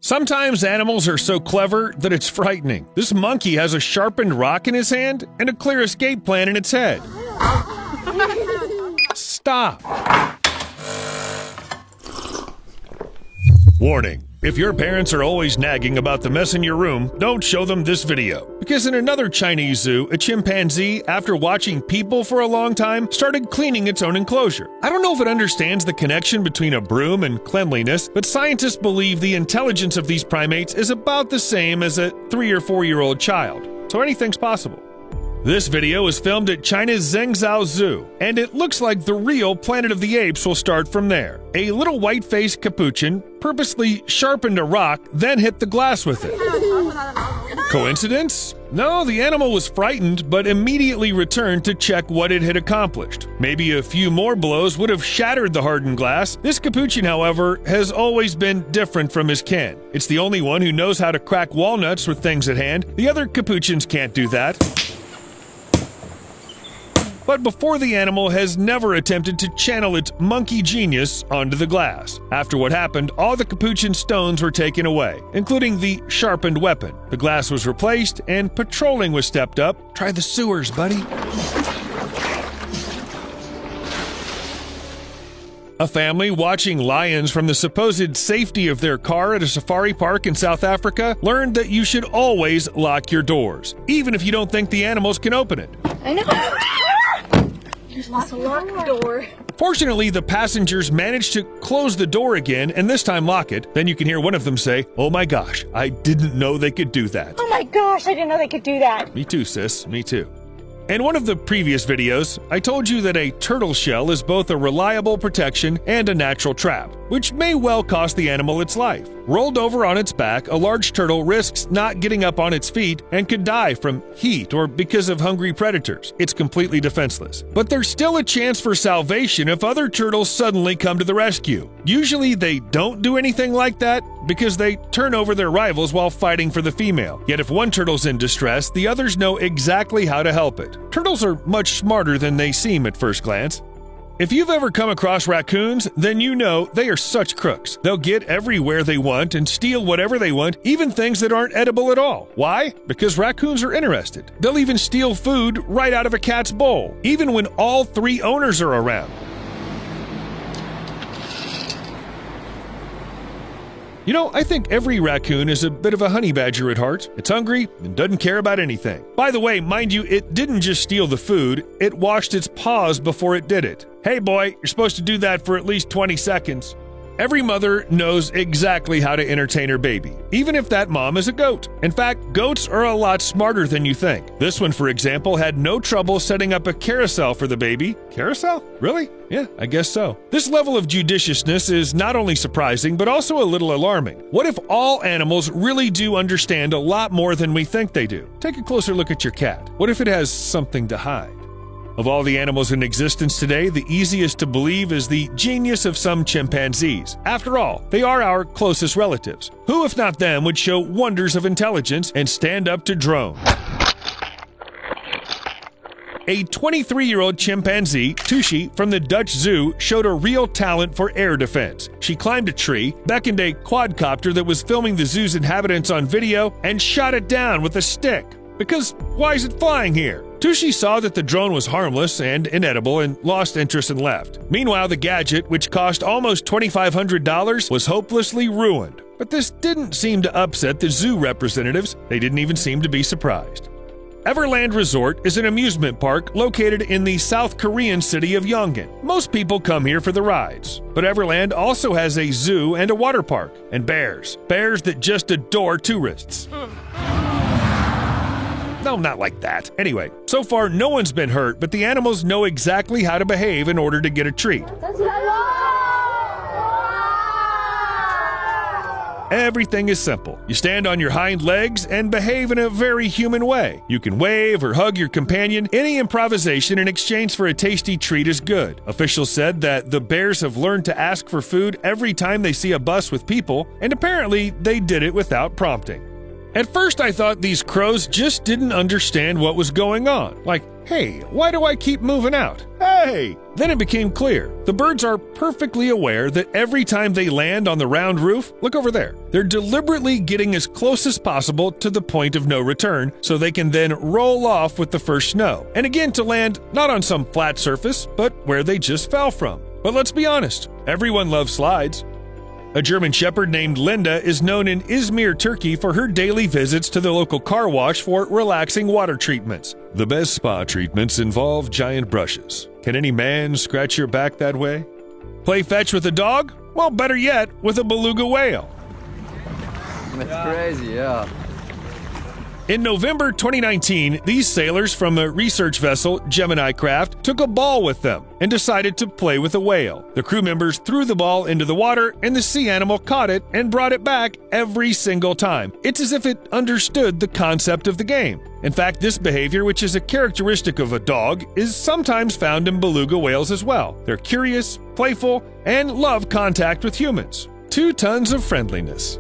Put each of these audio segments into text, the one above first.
Sometimes animals are so clever that it's frightening. This monkey has a sharpened rock in his hand and a clear escape plan in its head. Stop. Warning. If your parents are always nagging about the mess in your room, don't show them this video. Because in another Chinese zoo, a chimpanzee, after watching people for a long time, started cleaning its own enclosure. I don't know if it understands the connection between a broom and cleanliness, but scientists believe the intelligence of these primates is about the same as a 3 or 4-year-old child. So anything's possible. This video is filmed at China's Zhengzhou Zoo, and it looks like the real Planet of the Apes will start from there. A little white-faced capuchin purposely sharpened a rock, then hit the glass with it. Coincidence? No, the animal was frightened, but immediately returned to check what it had accomplished. Maybe a few more blows would have shattered the hardened glass. This capuchin, however, has always been different from his kin. It's the only one who knows how to crack walnuts with things at hand. The other capuchins can't do that. But before the animal has never attempted to channel its monkey genius onto the glass. After what happened, all the capuchin stones were taken away, including the sharpened weapon. The glass was replaced, and patrolling was stepped up. Try the sewers, buddy. A family watching lions from the supposed safety of their car at a safari park in South Africa learned that you should always lock your doors, even if you don't think the animals can open it. I know. You're supposed to lock the door. Fortunately, the passengers managed to close the door again and this time lock it. Then you can hear one of them say, "Oh my gosh, I didn't know they could do that." Oh my gosh, I didn't know they could do that. Me too, sis. Me too. In one of the previous videos, I told you that a turtle shell is both a reliable protection and a natural trap, which may well cost the animal its life. Rolled over on its back, a large turtle risks not getting up on its feet and could die from heat or because of hungry predators. It's completely defenseless. But there's still a chance for salvation if other turtles suddenly come to the rescue. Usually they don't do anything like that because they turn over their rivals while fighting for the female. Yet if one turtle's in distress, the others know exactly how to help it. Turtles are much smarter than they seem at first glance. If you've ever come across raccoons, then you know they are such crooks. They'll get everywhere they want and steal whatever they want, even things that aren't edible at all. Why? Because raccoons are interested. They'll even steal food right out of a cat's bowl, even when all 3 owners are around. You know, I think every raccoon is a bit of a honey badger at heart. It's hungry and doesn't care about anything. By the way, mind you, it didn't just steal the food, it washed its paws before it did it. Hey boy, you're supposed to do that for at least 20 seconds. Every mother knows exactly how to entertain her baby, even if that mom is a goat. In fact, goats are a lot smarter than you think. This one, for example, had no trouble setting up a carousel for the baby. Carousel? Really? Yeah, I guess so. This level of judiciousness is not only surprising, but also a little alarming. What if all animals really do understand a lot more than we think they do? Take a closer look at your cat. What if it has something to hide? Of all the animals in existence today, the easiest to believe is the genius of some chimpanzees. After all, they are our closest relatives. Who, if not them, would show wonders of intelligence and stand up to drones? A 23-year-old chimpanzee, Tushi, from the Dutch Zoo, showed a real talent for air defense. She climbed a tree, beckoned a quadcopter that was filming the zoo's inhabitants on video, and shot it down with a stick. Because why is it flying here? Tushi saw that the drone was harmless and inedible and lost interest and left. Meanwhile, the gadget, which cost almost $2,500, was hopelessly ruined. But this didn't seem to upset the zoo representatives. They didn't even seem to be surprised. Everland Resort is an amusement park located in the South Korean city of Yongin. Most people come here for the rides, but Everland also has a zoo and a water park, and bears that just adore tourists. No, not like that. Anyway, so far no one's been hurt, but the animals know exactly how to behave in order to get a treat. Everything is simple. You stand on your hind legs and behave in a very human way. You can wave or hug your companion. Any improvisation in exchange for a tasty treat is good. Officials said that the bears have learned to ask for food every time they see a bus with people, and apparently they did it without prompting. At first I thought these crows just didn't understand what was going on. Like, hey, why do I keep moving out? Hey! Then it became clear. The birds are perfectly aware that every time they land on the round roof, look over there, they're deliberately getting as close as possible to the point of no return so they can then roll off with the first snow. And again to land not on some flat surface, but where they just fell from. But let's be honest, everyone loves slides. A German Shepherd named Linda is known in Izmir, Turkey for her daily visits to the local car wash for relaxing water treatments. The best spa treatments involve giant brushes. Can any man scratch your back that way? Play fetch with a dog? Well, better yet, with a beluga whale. That's crazy, yeah. In November 2019, these sailors from the research vessel Gemini Craft took a ball with them and decided to play with a whale. The crew members threw the ball into the water and the sea animal caught it and brought it back every single time. It's as if it understood the concept of the game. In fact, this behavior, which is a characteristic of a dog, is sometimes found in beluga whales as well. They're curious, playful, and love contact with humans. 2 tons of friendliness.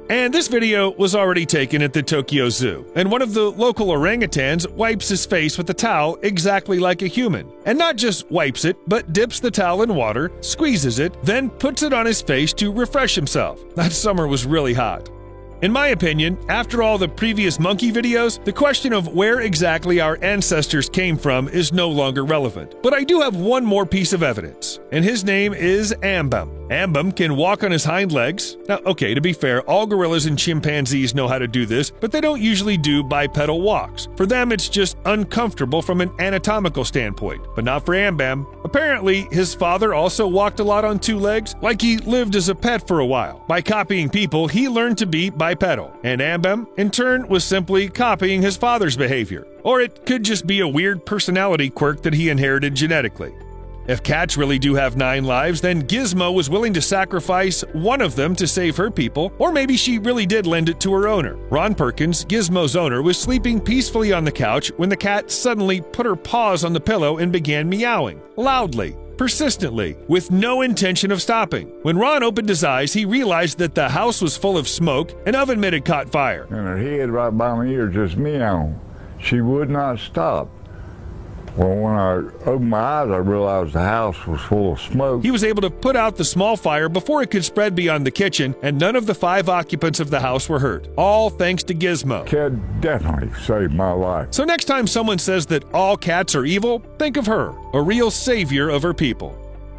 And this video was already taken at the Tokyo Zoo, and one of the local orangutans wipes his face with a towel exactly like a human. And not just wipes it, but dips the towel in water, squeezes it, then puts it on his face to refresh himself. That summer was really hot. In my opinion, after all the previous monkey videos, the question of where exactly our ancestors came from is no longer relevant. But I do have one more piece of evidence, and his name is Ambam. Ambam can walk on his hind legs. Now, okay, to be fair, all gorillas and chimpanzees know how to do this, but they don't usually do bipedal walks. For them, it's just uncomfortable from an anatomical standpoint, but not for Ambam. Apparently, his father also walked a lot on 2 legs, like he lived as a pet for a while. By copying people, he learned to be bipedal, and Ambam, in turn, was simply copying his father's behavior. Or it could just be a weird personality quirk that he inherited genetically. If cats really do have 9 lives, then Gizmo was willing to sacrifice one of them to save her people, or maybe she really did lend it to her owner. Ron Perkins, Gizmo's owner, was sleeping peacefully on the couch when the cat suddenly put her paws on the pillow and began meowing, loudly, persistently, with no intention of stopping. When Ron opened his eyes, he realized that the house was full of smoke, an oven mitt had caught fire. And her head right by my ear just meowing. She would not stop. Well, when I opened my eyes, I realized the house was full of smoke. He was able to put out the small fire before it could spread beyond the kitchen, and none of the 5 occupants of the house were hurt. All thanks to Gizmo. Cat definitely saved my life. So next time someone says that all cats are evil, think of her, a real savior of her people.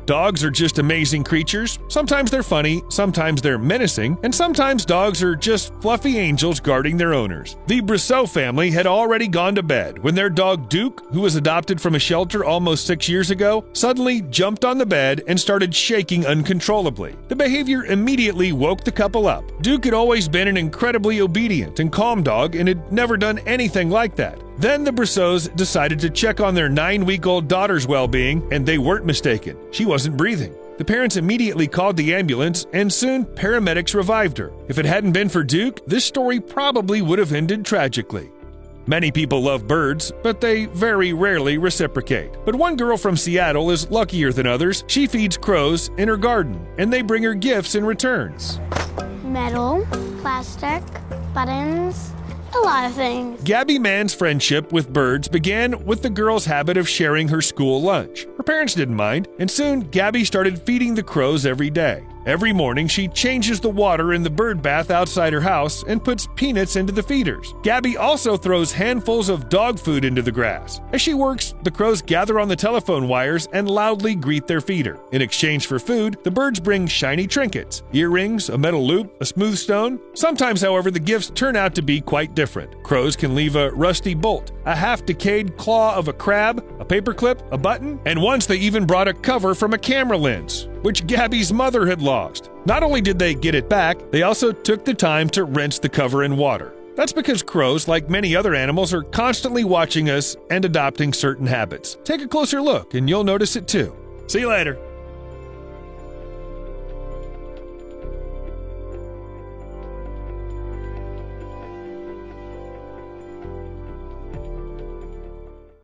Dogs are just amazing creatures. Sometimes they're funny, sometimes they're menacing, and sometimes dogs are just fluffy angels guarding their owners. The Brosseau family had already gone to bed when their dog Duke, who was adopted from a shelter almost 6 years ago, suddenly jumped on the bed and started shaking uncontrollably. The behavior immediately woke the couple up. Duke had always been an incredibly obedient and calm dog and had never done anything like that. Then the Brosseaus decided to check on their 9-week-old daughter's well-being, and they weren't mistaken. She wasn't breathing. The parents immediately called the ambulance, and soon paramedics revived her. If it hadn't been for Duke, this story probably would have ended tragically. Many people love birds, but they very rarely reciprocate. But one girl from Seattle is luckier than others. She feeds crows in her garden, and they bring her gifts in return. Metal, plastic, buttons, a lot of things. Gabby Mann's friendship with birds began with the girl's habit of sharing her school lunch. Her parents didn't mind, and soon Gabby started feeding the crows every day. Every morning, she changes the water in the bird bath outside her house and puts peanuts into the feeders. Gabby also throws handfuls of dog food into the grass. As she works, the crows gather on the telephone wires and loudly greet their feeder. In exchange for food, the birds bring shiny trinkets, earrings, a metal loop, a smooth stone. Sometimes, however, the gifts turn out to be quite different. Crows can leave a rusty bolt, a half-decayed claw of a crab, a paperclip, a button, and once they even brought a cover from a camera lens, which Gabby's mother had lost. Not only did they get it back, they also took the time to rinse the cover in water. That's because crows, like many other animals, are constantly watching us and adopting certain habits. Take a closer look and you'll notice it too. See you later.